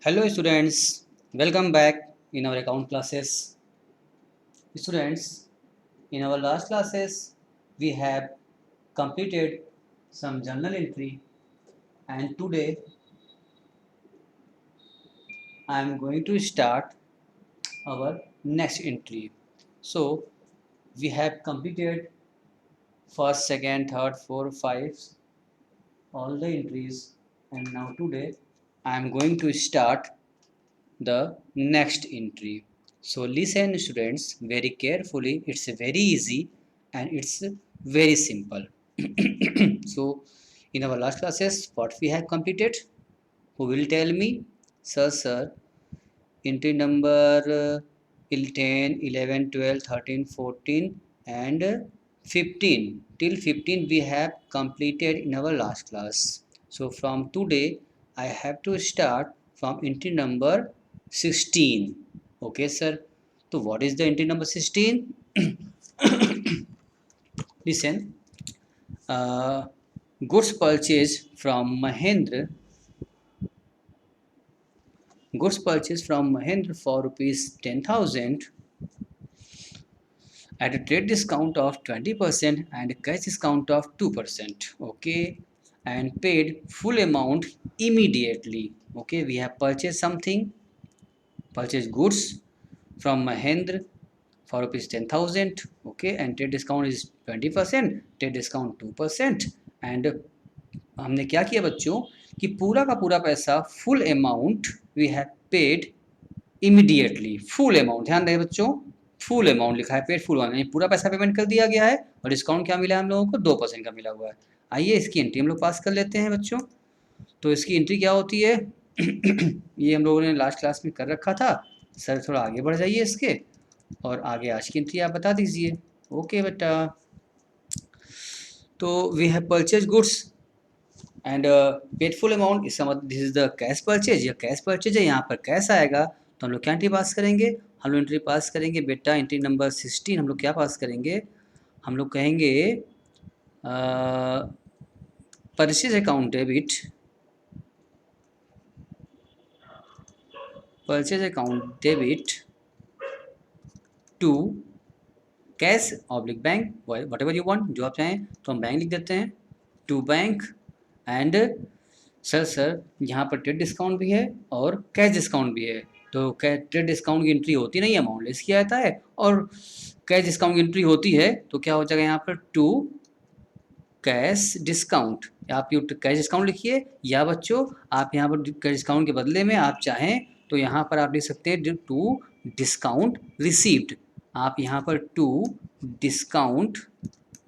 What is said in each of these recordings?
Hello students, welcome back in our account classes. Students, in our last classes we have completed some journal entry and today I am going to start our next entry. So we have completed first, second, third, fourth, five, all the entries, and now today I am going to start the next entry. So listen students very carefully. It's very easy and it's very simple. So in our last classes what we have completed? Who will tell me? Sir, entry number 10, 11, 12, 13, 14 and 15. Till 15 we have completed in our last class. So from today I have to start from entry number 16. Okay sir. So what is the entry number 16? Listen. Uh, goods purchased from Mahendra. Goods purchased from Mahendra for rupees 10,000 at a trade discount of 20% and a cash discount of 2%. Okay, and paid full amount immediately. Okay, we have purchased something, purchased goods from Mahendra for rupees 10,000. Okay, and trade discount is 20%, trade discount 2%. and हमने क्या किया बच्चों कि पूरा का पूरा पैसा full amount we have paid immediately. Full amount, ध्यान रहे बच्चों, फुल अमाउंट लिखा है, पेड फुल अमाउंट, पूरा पैसा पेमेंट कर दिया गया है और डिस्काउंट क्या मिला है हम लोगों को? 2% का मिला हुआ है. आइए इसकी एंट्री हम लोग पास कर लेते हैं बच्चों. तो इसकी एंट्री क्या होती है? ये हम लोगों ने लास्ट क्लास में कर रखा था. सर थोड़ा आगे बढ़ जाइए इसके और आगे आज की एंट्री आप बता दीजिए. ओके बेटा, तो we have purchase goods and paid full amount. इसका मतलब this is the cash purchase. यह कैश परचेज है, यहाँ पर कैश आएगा तो हम लोग क्या एंट्री पास करेंगे? हम लोग एंट्री पास करेंगे बेटा एंट्री नंबर 16. हम लोग क्या पास करेंगे? हम लोग कहेंगे purchase account debit, purchase account debit to cash oblique bank, whatever you want, जो आप चाहें. तो हम बैंक लिख देते हैं, टू बैंक. एंड सर यहाँ पर ट्रेड डिस्काउंट भी है और कैश डिस्काउंट भी है. तो ट्रेड डिस्काउंट की एंट्री होती नहीं है, अमाउंट लेस किया जाता है, और कैश डिस्काउंट की एंट्री होती है तो क्या हो जाएगा यहाँ पर? To cash discount. आप ये कैश डिस्काउंट लिखिए, या बच्चों आप यहाँ पर कैश डिस्काउंट के बदले में आप चाहें तो यहाँ पर आप लिख सकते हैं टू डिस्काउंट रिसीव्ड. आप यहाँ पर टू डिस्काउंट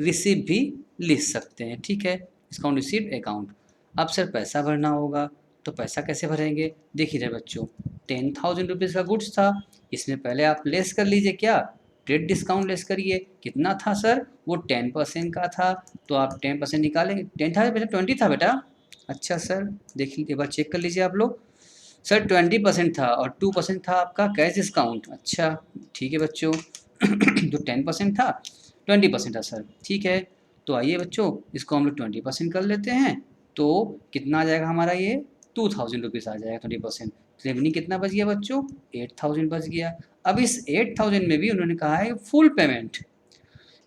रिसीव भी लिख सकते हैं. ठीक है, डिस्काउंट रिसीव्ड अकाउंट. अब सर पैसा भरना होगा, तो पैसा कैसे भरेंगे? देखिए रहे बच्चों, 10,000 रुपीज़ का गुड्स था, इसमें पहले आप लेस कर लीजिए. क्या? ट्रेड डिस्काउंट लेस करिए. कितना था सर? वो 10% का था, तो आप 10% निकालेंगे. 10 था बेटा? 20 था बेटा? अच्छा सर, देखिए एक बार चेक कर लीजिए आप लोग. सर 20% था और 2% था आपका कैश डिस्काउंट. अच्छा ठीक है बच्चों. जो 10% था 20% था सर. ठीक है, तो आइए बच्चों इसको हम लोग 20% कर लेते हैं. तो कितना आ जाएगा हमारा? ये 2,000 रुपीज़ आ जाएगा. 20% रेवेन्यू कितना बच गया बच्चों? 8,000 बच गया. अब इस 8,000 में भी उन्होंने कहा है फुल पेमेंट.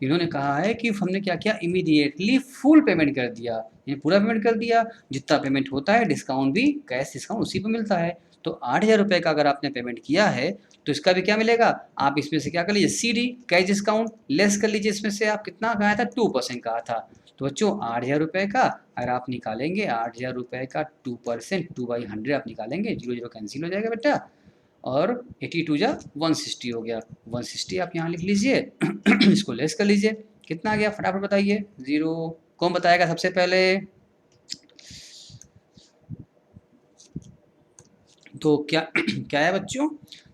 इन्होंने कहा है कि हमने क्या किया? इमीडिएटली फुल पेमेंट कर दिया, यानी पूरा पेमेंट कर दिया. जितना पेमेंट होता है डिस्काउंट भी, कैश डिस्काउंट उसी पे मिलता है. तो 8,000 रुपये का अगर आपने पेमेंट किया है तो इसका भी क्या मिलेगा? आप इसमें से क्या कर लीजिए? CD कैश डिस्काउंट लेस कर लीजिए. इसमें से आप कितना कहा था? 2% कहा था. तो बच्चों 8,000 रुपये का अगर आप निकालेंगे, 8,000 रुपये का 2%, 2/100 आप निकालेंगे, 0 कैंसिल हो जाएगा बेटा, और 82 जा 160 हो गया. 160 आप यहाँ लिख लीजिए. इसको लेस कर लीजिए. कितना आ गया फटाफट बताइए? 0. कौन बताएगा सबसे पहले? तो क्या क्या है बच्चों?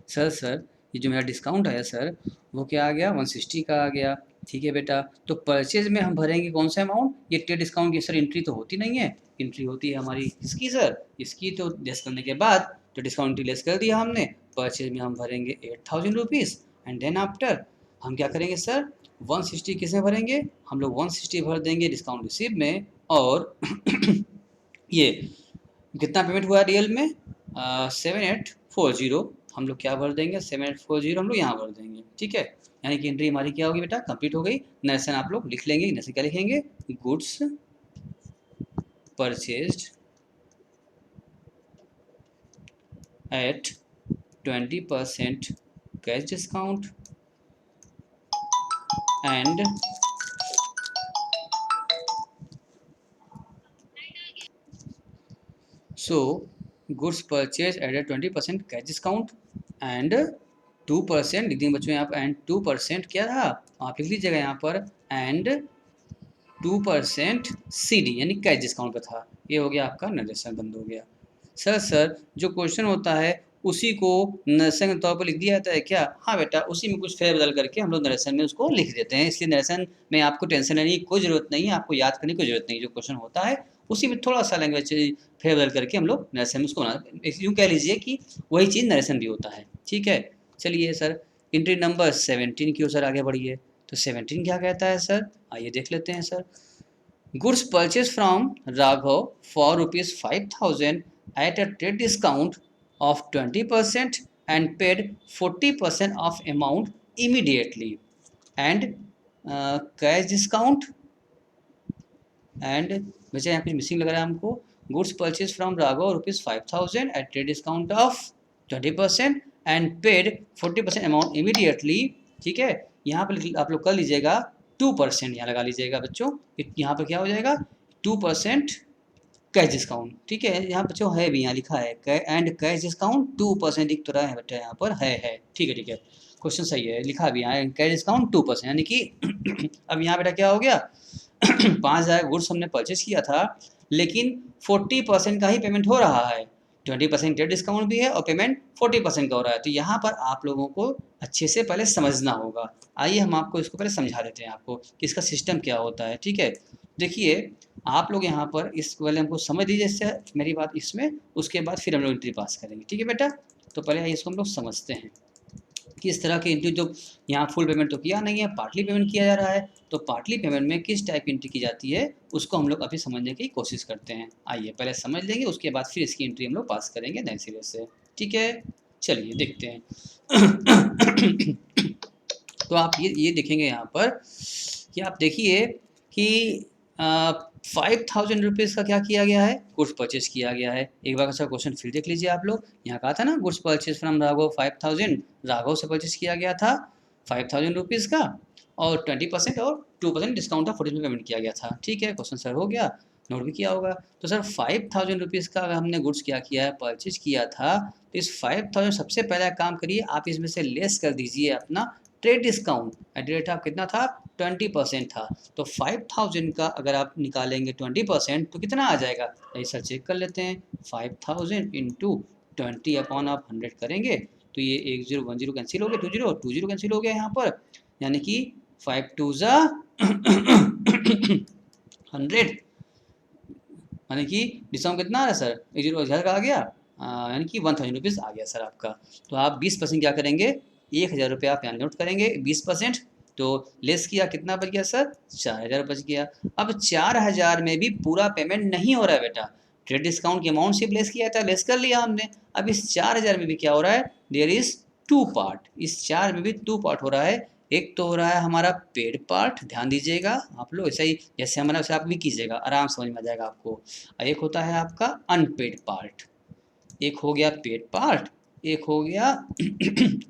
सर ये जो मेरा डिस्काउंट है सर, वो क्या आ गया? 160 का आ गया. ठीक है बेटा, तो परचेज में हम भरेंगे कौन सा अमाउंट? ये ट्रेड डिस्काउंट की सर एंट्री तो होती नहीं है. एंट्री होती है हमारी इसकी सर, इसकी. तो लेस करने के बाद तो डिस्काउंट लेस कर दिया हमने. परचेज में हम भरेंगे 8,000 रुपीज़ एंड देन आफ्टर हम क्या करेंगे सर? 160 किस में भरेंगे? हम लोग 160 भर देंगे डिस्काउंट रिसीव में, और ये कितना पेमेंट हुआ रियल में 7840, हम लोग क्या भर देंगे 7840 हम लोग यहाँ भर देंगे, ठीक है। यानी कि एंट्री हमारी क्या होगी बेटा, कंप्लीट हो गई। नरेशन आप लोग लिख लेंगे, नरेशन क्या लिखेंगे, goods purchased at 20% cash discount and so goods purchase at 20% cash discount and 2% लिख देंगे बच्चों यहाँ पर, एंड 2% क्या था, आप लिख लीजिएगा यहाँ पर, एंड 2% CD यानी कैश डिस्काउंट पे था। ये हो गया आपका नरेशन बंद हो गया। सर जो क्वेश्चन होता है उसी को नरेशन के तौर पर लिख दिया जाता है क्या? हाँ बेटा, उसी में कुछ फेरबदल करके हम लोग नरेशन में उसको लिख देते हैं, इसलिए नरेशन में आपको टेंशन लेने की कोई ज़रूरत नहीं है, आपको याद करने की कोई ज़रूरत नहीं। जो क्वेश्चन होता है उसी में थोड़ा सा लैंग्वेज फेरबदल करके हम लोग नरेशन में उसको बना, यूँ कह लीजिए कि वही चीज़ नरेशन भी होता है, ठीक है। चलिए सर, एंट्री नंबर 17 की ओर सर आगे बढ़िए। तो 17 क्या कहता है सर, आइए देख लेते हैं sir. Goods purchase from Raghav for ₹5,000 at a trade discount of 20% and paid 40% of amount immediately and cash discount and वैसे यहाँ कुछ मिसिंग लग रहा है हमको। Goods purchase from Raghav ₹5,000 at trade discount of 20% and paid 40% amount immediately, ठीक है। यहाँ पर आप लोग कर लीजिएगा 2%, यहाँ लगा लीजिएगा बच्चों, यहाँ पर क्या हो जाएगा 2% कैश डिस्काउंट, ठीक है। यहाँ बच्चों है भी, यहाँ लिखा है एंड कैश डिस्काउंट 2% दिख तो रहा है बेटा, यहाँ पर है, ठीक है ठीक है, क्वेश्चन सही है, लिखा भी यहाँ कैश डिस्काउंट 2%, यानी कि अब यहाँ बेटा क्या हो गया 5,000 गुड्स हमने परचेज किया था, लेकिन 40% का ही पेमेंट हो रहा है, 20% ट्रेड डिस्काउंट भी है और पेमेंट 40% का हो रहा है। तो यहाँ पर आप लोगों को अच्छे से पहले समझना होगा। आइए हम आपको इसको पहले समझा देते हैं आपको कि इसका सिस्टम क्या होता है, ठीक है। देखिए आप लोग यहाँ पर इस पहले हमको समझ लीजिए इससे मेरी बात इसमें, उसके बाद फिर हम लोग एंट्री पास करेंगे, ठीक है बेटा। तो पहले इसको हम लोग समझते हैं कि इस तरह की एंट्री, जो यहाँ फुल पेमेंट तो किया नहीं है, पार्टली पेमेंट किया जा रहा है, तो पार्टली पेमेंट में किस टाइप की एंट्री की जाती है उसको हम लोग अभी समझने की कोशिश करते हैं। आइए पहले समझ लेंगे, उसके बाद फिर इसकी एंट्री हम लोग पास करेंगे नए सिरे से, ठीक है। चलिए देखते हैं। तो आप ये देखेंगे यहाँ पर कि आप देखिए कि 5,000 रुपीज़ का क्या किया गया है, गुड्स परचेज किया गया है। एक बार का क्वेश्चन फिर देख लीजिए आप लोग, यहाँ कहा था ना goods purchase from Raghav 5,000, Raghav से परचेज किया गया था 5,000 रुपीज़ का, और 20% और 2% डिस्काउंट था 40% पेमेंट किया गया था, ठीक है। क्वेश्चन सर हो गया, नोट भी किया होगा। तो सर 5,000 रुपीज़ का अगर हमने गुड्स क्या किया है, परचेज किया था, तो इस 5,000 सबसे पहला काम करिए आप इसमें से लेस कर दीजिए अपना trade discount. At rate of कितना था, 20% था। तो 5,000 का अगर आप निकालेंगे 20% तो कितना आ जाएगा, ऐसा चेक कर लेते हैं। 5,000 इंटू 20 अपॉन आप 100 करेंगे तो ये 10 10 कैंसिल हो गया, 20 कैंसिल हो गया यहाँ पर, यानी कि 5 2 ज़ा 100, यानी कि डिस्काउंट कितना आ रहा है सर, 10 का आ गया, यानी कि 1,000 रुपीज़ आ गया सर आपका। तो आप 20% क्या करेंगे, 1,000 रुपये आप यहाँ नोट करेंगे, 20% तो लेस किया, कितना बच गया सर, 4,000 बच गया। अब 4,000 में भी पूरा पेमेंट नहीं हो रहा है बेटा, ट्रेड डिस्काउंट की अमाउंट सिर्फ लेस किया था, लेस कर लिया हमने। अब इस 4,000 में भी क्या हो रहा है, देयर इज 2 पार्ट, इस 4 में भी 2 पार्ट हो रहा है। एक तो हो रहा है हमारा पेड पार्ट, ध्यान दीजिएगा आप लोग, ऐसा ही जैसे हमारा वैसे आप भी कीजिएगा, आराम समझ में आ जाएगा आपको। एक होता है आपका अनपेड पार्ट, एक हो गया पेड पार्ट, एक हो गया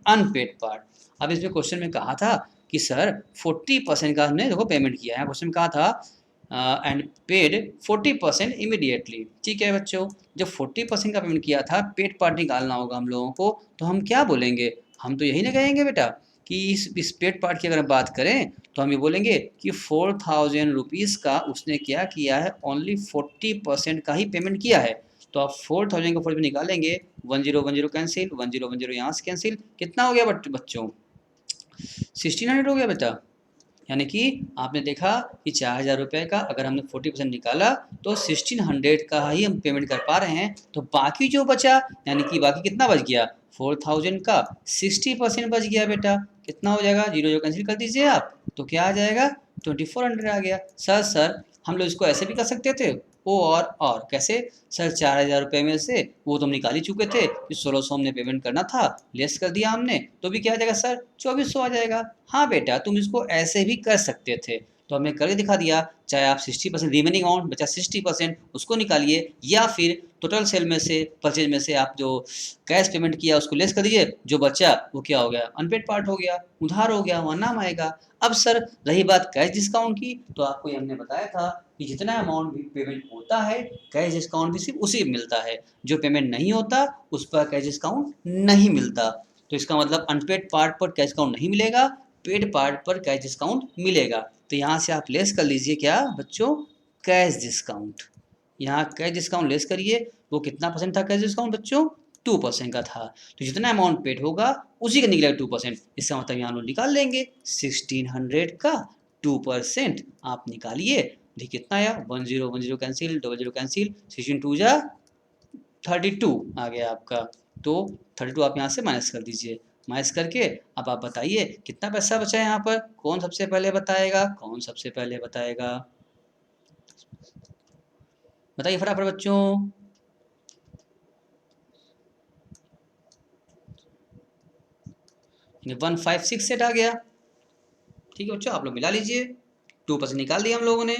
अनपेड पार्ट। अब इसमें क्वेश्चन में कहा था कि सर 40% का हमने देखो पेमेंट किया है, क्वेश्चन में कहा था एंड पेड 40% इमीडिएटली, ठीक है बच्चों। जब 40% का पेमेंट किया था, पेड पार्ट निकालना होगा हम लोगों को, तो हम क्या बोलेंगे, हम तो यही ना कहेंगे बेटा कि इस पेड पार्ट की अगर बात करें तो हम ये बोलेंगे कि 4,000 रुपीज़ का उसने क्या किया है, ओनली 40% का ही पेमेंट किया है। तो आप 4,000 का 40 निकालेंगे, 10 कैंसिल, 10 यहाँ से कैंसिल, कितना हो गया बच्चों, 1,600 हो गया बेटा। यानी कि आपने देखा कि 4,000 रुपये का अगर हमने 40% निकाला तो 1,600 का ही हम पेमेंट कर पा रहे हैं। तो बाकी जो बचा, यानी कि बाकी कितना बच गया, 4,000 का 60% बच गया बेटा, कितना हो जाएगा, 0 कैंसिल कर दीजिए आप, तो क्या आ जाएगा 2,400 आ गया। सर हम लोग इसको ऐसे भी कर सकते थे, और कैसे सर 4,000 रुपये में से वो तो हम निकाल ही चुके थे कि 1,600 हमने पेमेंट करना था, लेस कर दिया हमने, तो भी क्या आ जाएगा सर 2,400 आ जाएगा। हाँ बेटा तुम इसको ऐसे भी कर सकते थे, तो हमने करके दिखा दिया। चाहे आप 60% रिमेनिंग अमाउंट बचा 60% उसको निकालिए, या फिर टोटल सेल में से परचेज में से आप जो कैश पेमेंट किया उसको लेस कर दीजिए, जो बचा वो क्या हो गया अनपेड पार्ट हो गया, उधार हो गया, वहाँ नाम आएगा। अब सर रही बात कैश डिस्काउंट की, तो आपको ये हमने बताया था कि जितना अमाउंट भी पेमेंट होता है कैश डिस्काउंट भी सिर्फ उसी मिलता है, जो पेमेंट नहीं होता उस पर कैश डिस्काउंट नहीं मिलता। तो इसका मतलब अनपेड पार्ट पर कैश डिस्काउंट नहीं मिलेगा, पेड पार्ट पर कैश डिस्काउंट मिलेगा। तो यहाँ से आप लेस कर लीजिए क्या बच्चों, कैश डिस्काउंट। यहाँ कैश डिस्काउंट लेस करिए, वो कितना परसेंट था कैश डिस्काउंट बच्चों, 2% का था। तो जितना अमाउंट पेड होगा उसी का निकलेगा 2%। इसका मतलब यहाँ लोग निकाल लेंगे 1600 का 2% आप निकालिए। देखिए कितना आया, 1010 कैंसिल, 00 कैंसिल, 16 2 जा 32 आ गया आपका। तो 32 आप यहाँ से माइनस कर दीजिए, माइनस करके अब आप बताइए कितना पैसा बचा है यहाँ पर, कौन सबसे पहले बताएगा, कौन सबसे पहले बताएगा, बताइए फटाफट बच्चों। 156 सेट आ गया। ठीक है बच्चों, आप लोग मिला लीजिए, 2% निकाल दिया हम लोगों ने।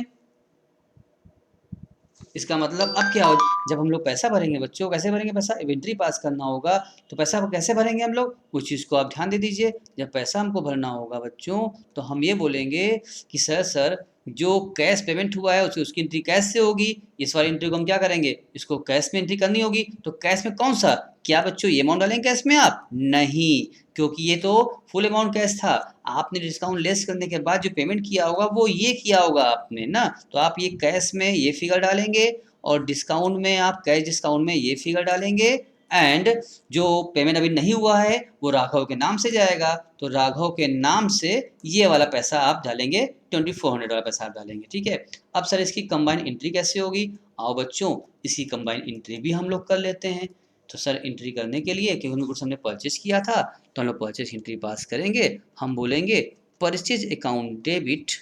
इसका मतलब अब क्या हो, जब हम लोग पैसा भरेंगे बच्चों, कैसे भरेंगे पैसा, इन्वेंट्री पास करना होगा, तो पैसा को कैसे भरेंगे हम लोग, उस चीज़ को आप ध्यान दे दीजिए। जब पैसा हमको भरना होगा बच्चों, तो हम ये बोलेंगे कि सर जो कैश पेमेंट हुआ है उसकी एंट्री कैश से होगी। इस वाली एंट्री को हम क्या करेंगे, इसको कैश में एंट्री करनी होगी। तो कैश में कौन सा, क्या बच्चों ये अमाउंट डालेंगे कैश में आप, नहीं, क्योंकि ये तो फुल अमाउंट कैश था। आपने डिस्काउंट लेस करने के बाद जो पेमेंट किया होगा वो ये किया होगा आपने ना, तो आप ये कैश में ये फिगर डालेंगे और डिस्काउंट में आप कैश डिस्काउंट में ये फिगर डालेंगे। एंड जो पेमेंट अभी नहीं हुआ है वो राघव के नाम से जाएगा, तो राघव के नाम से ये वाला पैसा आप डालेंगे, 2400 वाला पैसा आप डालेंगे। ठीक है, अब सर इसकी कंबाइन एंट्री कैसे होगी, आओ बच्चों इसकी कंबाइन एंट्री भी हम लोग कर लेते हैं। तो सर एंट्री करने के लिए, क्योंकि गुड्स हमने परचेज किया था, तो हम लोग परचेज एंट्री पास करेंगे। हम बोलेंगे purchase account debit,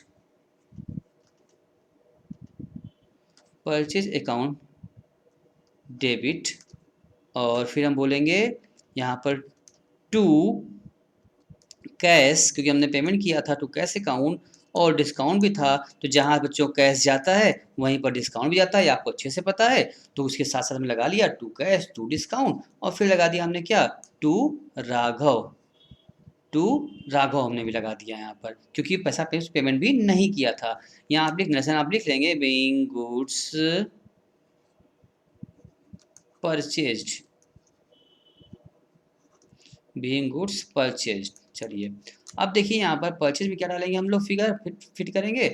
purchase account debit, और फिर हम बोलेंगे यहाँ पर टू कैश, क्योंकि हमने पेमेंट किया था टू कैश अकाउंट, और डिस्काउंट भी था, तो जहाँ बच्चों कैश जाता है वहीं पर डिस्काउंट भी जाता है, आपको अच्छे से पता है। तो उसके साथ साथ हमने लगा लिया टू कैश टू डिस्काउंट, और फिर लगा दिया हमने क्या, टू राघव, टू राघव हमने भी लगा दिया यहाँ पर, क्योंकि पैसा पेमेंट भी नहीं किया था। यहाँ आप लिख लेंगे being goods purchased, being goods purchased. चलिए अब देखिए यहाँ पर परचेज में क्या डालेंगे हम लोग, फिगर फिट करेंगे।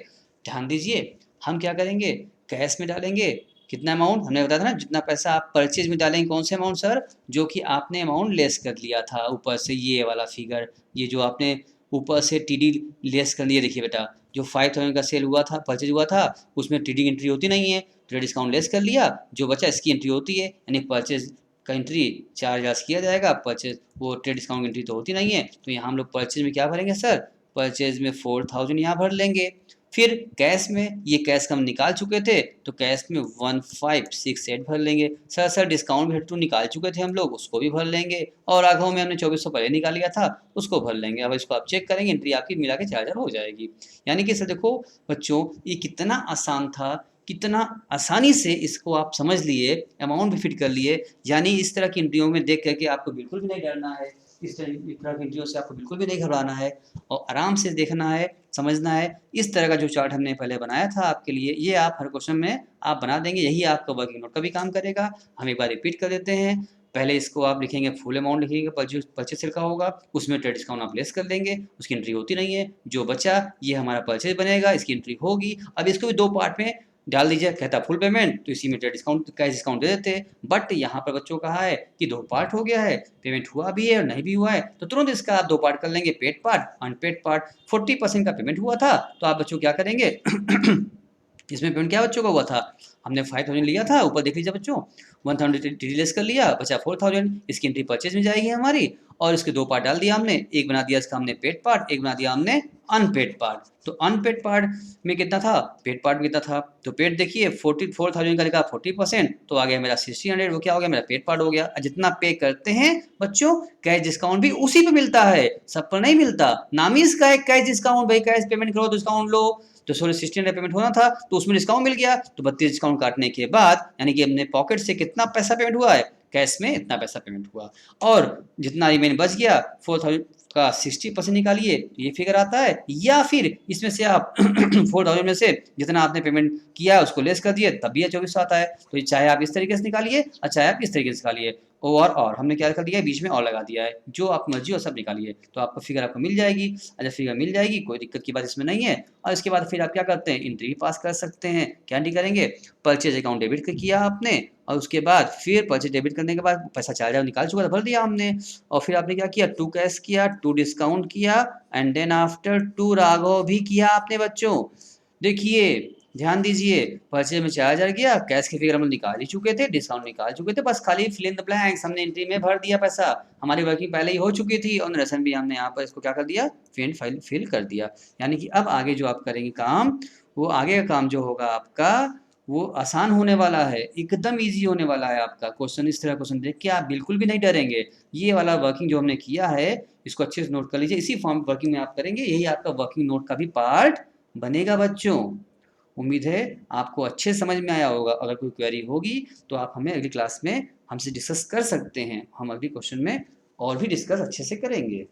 ध्यान दीजिए हम क्या करेंगे, कैश में डालेंगे कितना अमाउंट, हमने बताया था ना जितना पैसा आप परचेज में डालेंगे, कौन से अमाउंट सर, जो कि आपने अमाउंट लेस कर लिया था ऊपर से, ये वाला फिगर, ये जो आपने ऊपर से टीडी लेस कर लिया। देखिए बेटा जो 5000 का सेल हुआ था, परचेज हुआ था, उसमें टीडी एंट्री होती नहीं है, ट्रेड डिस्काउंट लेस कर लिया, जो बचा इसकी एंट्री होती है, यानी परचेज का एंट्री 4000 किया जाएगा, परचेज वो ट्रेड डिस्काउंट एंट्री तो होती नहीं है। तो यहाँ हम लोग परचेज में क्या भरेंगे सर, परचेज में 4000 यहाँ भर लेंगे। फिर कैश में, ये कैश का हम निकाल चुके थे, तो कैश में 1568 भर लेंगे। सर डिस्काउंट भी तो निकाल चुके थे हम लोग, उसको भी भर लेंगे। और राघव में हमने 2400 पहले निकाल लिया था, उसको भर लेंगे। अब इसको आप चेक करेंगे, एंट्री आपकी मिला के 4000 हो जाएगी। यानी कि सर देखो बच्चों ये कितना आसान था, कितना आसानी से इसको आप समझ लिए, अमाउंट भी फिट कर लिए। यानी इस तरह की एंट्रियों में देख करके आपको बिल्कुल भी नहीं डरना है, इस तरह की एंट्रियों से आपको बिल्कुल भी नहीं घबराना है, और आराम से देखना है, समझना है। इस तरह का जो चार्ट हमने पहले बनाया था आपके लिए, ये आप हर क्वेश्चन में आप बना देंगे, यही आपका वर्किंग नोट का भी काम करेगा। हम एक बार रिपीट कर देते हैं। पहले इसको आप लिखेंगे, फुल अमाउंट लिखेंगे, परचेज लिखा होगा, उसमें ट्रेड डिस्काउंट आप लेस कर देंगे, उसकी एंट्री होती नहीं है, जो बचा ये हमारा परचेज बनेगा, इसकी एंट्री होगी। अब इसको भी दो पार्ट में डाल दीजिए, कहता फुल पेमेंट, तो इसी में ट्रेड डिस्काउंट कैश डिस्काउंट दे देते हैं। बट यहाँ पर बच्चों कहा है कि दो पार्ट हो गया है, पेमेंट हुआ भी है और नहीं भी हुआ है, तो तुरंत इसका आप दो पार्ट कर लेंगे, पेड पार्ट अनपेड पार्ट। 40% का पेमेंट हुआ था, तो आप बच्चों क्या करेंगे इसमें पेमेंट क्या बच्चों का हुआ था, हमने 5000 लिया था, ऊपर देख लीजिए बच्चों, 1000 लेस कर लिया, बचा 4000, इसकी एंट्री परचेज में जाएगी हमारी, और इसके दो पार्ट डाल दिया हमने, एक बना दिया इसका हमने पेड पार्ट, एक बना दिया हमने अनपेड पार्ट। तो अनपेड पार्ट में कितना था, पेड पार्ट में कितना था, तो पेड देखिए 44,000 का लिखा 40%, तो आ गया मेरा 1600, वो क्या हो गया, मेरा पेड पार्ट हो गया। जितना पे करते हैं बच्चों, कैश डिस्काउंट भी उसी पे मिलता है, सब पर नहीं मिलता। नाम ही इसका है कैश डिस्काउंट, भाई कैश पेमेंट करो तो डिस्काउंट लो। तो 1600 पेमेंट होना था, तो उसमें डिस्काउंट मिल गया, तो 32 डिस्काउंट काटने के बाद यानी कि अपने पॉकेट से कितना पैसा पेमेंट हुआ है, कैश में इतना पैसा पेमेंट हुआ। और जितना रिमेन बच गया 4000 का 60% निकालिए, ये फिगर आता है, या फिर इसमें से आप 4000 में से जितना आपने पेमेंट किया है उसको लेस कर दिए, तब भी 2400 आता है। तो चाहे आप इस तरीके से निकालिए और चाहे आप इस तरीके से निकालिए, और हमने क्या कर दिया है, बीच में और लगा दिया है, जो आपकी मर्जी हो सब निकालिए, तो आपको फिगर आपको मिल जाएगी। अच्छा फिगर मिल जाएगी, कोई दिक्कत की बात इसमें नहीं है। और इसके बाद फिर आप क्या करते हैं, एंट्री पास कर सकते हैं। क्या एंट्री करेंगे, परचेज अकाउंट डेबिट किया आपने, और उसके बाद फिर परचेज डेबिट करने के बाद पैसा 4000 निकाल चुका था, भर दिया हमने, और फिर आपने क्या किया, टू कैश किया, टू डिस्काउंट किया, and then after to Raghav भी किया आपने बच्चों। देखिए ध्यान दीजिए, परचेज में 4000 गया, कैश की फिगर हम निकाल ही चुके थे, डिस्काउंट निकाल चुके थे, बस खाली फिल इन द ब्लैंक्स हमने एंट्री में भर दिया पैसा। हमारी वर्किंग पहले ही हो चुकी थी और नरेशन भी हमने यहाँ पर इसको क्या कर दिया, फिल कर दिया। यानी कि अब आगे जो आप करेंगे काम, वो आगे का काम जो होगा आपका वो आसान होने वाला है, एकदम ईजी होने वाला है आपका। क्वेश्चन इस तरह क्वेश्चन देख के आप बिल्कुल भी नहीं डरेंगे। ये वाला वर्किंग जो हमने किया है इसको अच्छे से नोट कर लीजिए, इसी फॉर्म वर्किंग में आप करेंगे, यही आपका वर्किंग नोट का भी पार्ट बनेगा बच्चों। उम्मीद है आपको अच्छे समझ में आया होगा। अगर कोई क्वेरी होगी तो आप हमें अगली क्लास में हमसे डिस्कस कर सकते हैं, हम अगली क्वेश्चन में और भी डिस्कस अच्छे से करेंगे।